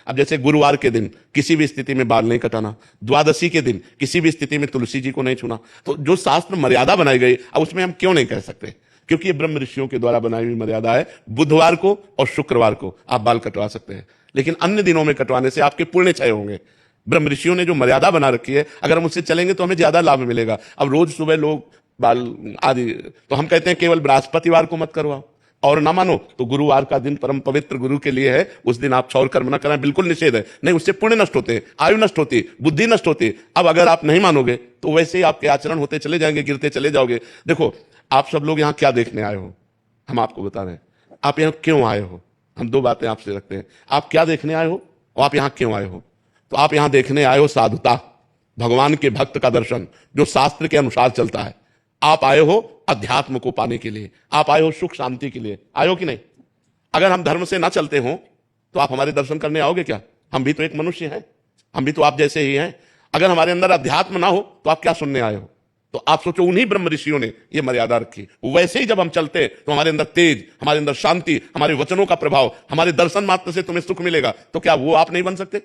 अब जैसे गुरुवार के दिन किसी भी स्थिति में बाल नहीं कटाना, द्वादशी के दिन किसी भी स्थिति में तुलसी जी को नहीं छूना, तो जो शास्त्र मर्यादा बनाई गई अब उसमें हम क्यों नहीं कह सकते? क्योंकि ये ब्रह्म ऋषियों के द्वारा बनाई हुई मर्यादा है। बुधवार को और शुक्रवार को आप बाल कटवा सकते हैं, लेकिन अन्य दिनों में कटवाने से आपके पुण्य क्षय होंगे। ब्रह्म ऋषियों ने जो मर्यादा बना रखी है, अगर हम उससे चलेंगे तो हमें ज्यादा लाभ मिलेगा। अब रोज सुबह लोग बाल आदि, तो हम कहते हैं केवल बृहस्पतिवार को मत करवाओ, और ना मानो तो गुरुवार का दिन परम पवित्र गुरु के लिए है, उस दिन आप क्षौर कर्म न करें, बिल्कुल निषेध है। नहीं, उससे पुण्य नष्ट होते हैं, आयु नष्ट होती है, बुद्धि नष्ट होती है। अब अगर आप नहीं मानोगे तो वैसे ही आपके आचरण होते चले जाएंगे, गिरते चले जाओगे। देखो, आप सब लोग यहाँ क्या देखने आए हो, हम आपको बता रहे हैं। आप यहाँ क्यों आए हो, हम दो बातें आपसे रखते हैं। आप क्या देखने आए हो और आप यहाँ क्यों आए हो? तो आप यहाँ देखने आए हो साधुता, भगवान के भक्त का दर्शन जो शास्त्र के अनुसार चलता है। आप आए हो अध्यात्म को पाने के लिए, आप आए हो सुख शांति के लिए, आए हो कि नहीं? अगर हम धर्म से ना चलते हो तो आप हमारे दर्शन करने आओगे क्या? हम भी तो एक मनुष्य हैं, हम भी तो आप जैसे ही हैं। अगर हमारे अंदर अध्यात्म ना हो तो आप क्या सुनने आए हो? तो आप सोचो, उन्हीं ब्रह्म ऋषियों ने ये मर्यादा रखी। वैसे ही जब हम चलते तो हमारे अंदर तेज, हमारे अंदर शांति, हमारे वचनों का प्रभाव, हमारे दर्शन मात्र से तुम्हें सुख मिलेगा। तो क्या वो आप नहीं बन सकते?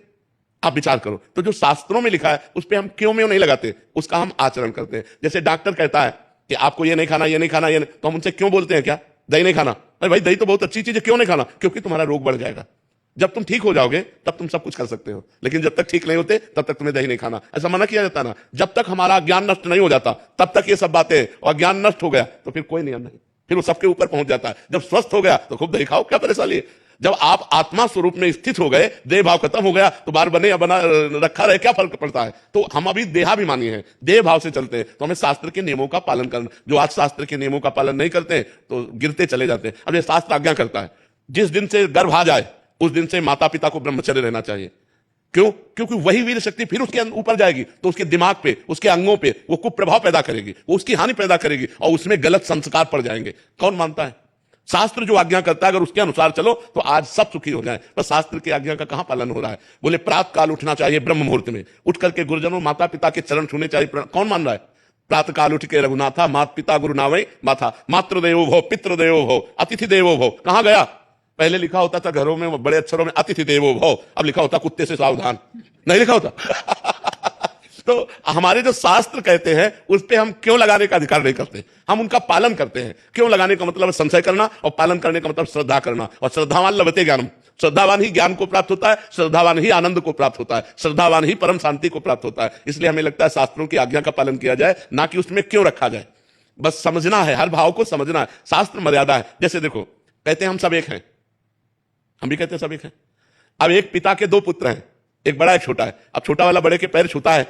आप विचार करो। तो जो शास्त्रों में लिखा है उस पर हम क्यों नहीं लगाते, उसका हम आचरण करते हैं। जैसे डॉक्टर कहता है कि आपको ये नहीं खाना, ये नहीं खाना, ये नहीं, तो हम उनसे क्यों बोलते हैं क्या दही नहीं खाना? अरे भाई, दही तो बहुत अच्छी चीज है, क्यों नहीं खाना? क्योंकि तुम्हारा रोग बढ़ जाएगा। जब तुम ठीक हो जाओगे तब तुम सब कुछ कर सकते हो, लेकिन जब तक ठीक नहीं होते तब तक तुम्हें दही नहीं खाना, ऐसा मना किया जाता ना। जब तक हमारा ज्ञान नष्ट नहीं हो जाता तब तक ये सब बातें, और ज्ञान नष्ट हो गया तो फिर कोई नियम नहीं, फिर वो सबके ऊपर पहुंच जाता है। जब स्वस्थ हो गया तो खूब दही खाओ, क्या परेशानी है? जब आप आत्मा स्वरूप में स्थित हो गए, देह भाव खत्म हो गया, तो बार बने या बना रखा रहे, क्या फर्क पड़ता है? तो हम अभी देहाभिमानी हैं, देह भाव से चलते हैं, तो हमें शास्त्र के नियमों का पालन करना। जो आज शास्त्र के नियमों का पालन नहीं करते तो गिरते चले जाते हैं। अब ये शास्त्र आज्ञा करता है, जिस दिन से गर्भ आ जाए उस दिन से माता पिता को ब्रह्मचर्य रहना चाहिए। क्यों? क्योंकि वही वीर शक्ति फिर उसके ऊपर जाएगी तो उसके दिमाग पे, उसके अंगों पे वो कुप्रभाव पैदा करेगी, वो उसकी हानि पैदा करेगी और उसमें गलत संस्कार पड़ जाएंगे। कौन मानता है? शास्त्र जो आज्ञा करता है अगर उसके अनुसार चलो तो आज सब सुखी हो जाए। पर शास्त्र की आज्ञा का कहां पालन हो रहा है? बोले प्रातः काल उठना चाहिए, ब्रह्म मुहूर्त में उठ करके गुरुजनों माता पिता के चरण छूने चाहिए। कौन मान रहा है? प्रातः काल उठ के रघुनाथा, माता पिता गुरु नावे माथा, मातृदेवो भव, पितृदेवो भव, अतिथि देवो भव। कहां गया? पहले लिखा होता था घरों में बड़े अक्षरों में अतिथि देवो भव, अब लिखा होता कुत्ते से सावधान, नहीं लिखा होता। तो हमारे जो शास्त्र कहते हैं उस पे हम क्यों लगाने का अधिकार नहीं करते? हम उनका पालन करते हैं। क्यों लगाने का मतलब है संशय करना, और पालन करने का मतलब श्रद्धा करना। और श्रद्धावान लभते ज्ञानम, श्रद्धावान ही ज्ञान को प्राप्त होता है, श्रद्धावान ही आनंद को प्राप्त होता है, श्रद्धावान ही परम शांति को प्राप्त होता है। इसलिए हमें लगता है शास्त्रों की आज्ञा का पालन किया जाए, ना कि उसमें क्यों रखा जाए। बस समझना है, हर भाव को समझना है। शास्त्र मर्यादा है। जैसे देखो, कहते हैं हम सब एक हैं, हम भी कहते हैं सब एक हैं। अब एक पिता के दो पुत्र हैं, एक बड़ा एक छोटा है। अब छोटा वाला बड़े के पैर छूता है,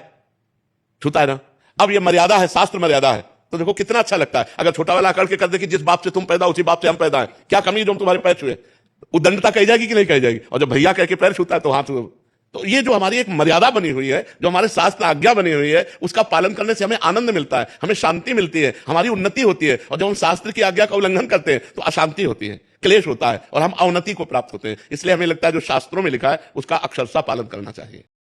छूता है ना। अब ये मर्यादा है, शास्त्र मर्यादा है। तो देखो कितना अच्छा लगता है अगर छोटा वाला आकर के कर दे कि जिस बाप से तुम पैदा उसी बाप से हम पैदा हैं, क्या कमी जो हम तुम्हारे पैर छुए? उदंडता कही जाएगी कि नहीं कही जाएगी? और जब भैया कह के पैर छूता है तो हाथ। तो ये जो हमारी एक मर्यादा बनी हुई है, जो हमारे शास्त्र आज्ञा बनी हुई है, उसका पालन करने से हमें आनंद मिलता है, हमें शांति मिलती है, हमारी उन्नति होती है। और जब हम शास्त्र की आज्ञा का उल्लंघन करते हैं तो अशांति होती है, क्लेश होता है और हम अवनति को प्राप्त होते हैं। इसलिए हमें लगता है जो शास्त्रों में लिखा है उसका अक्षरशः पालन करना चाहिए।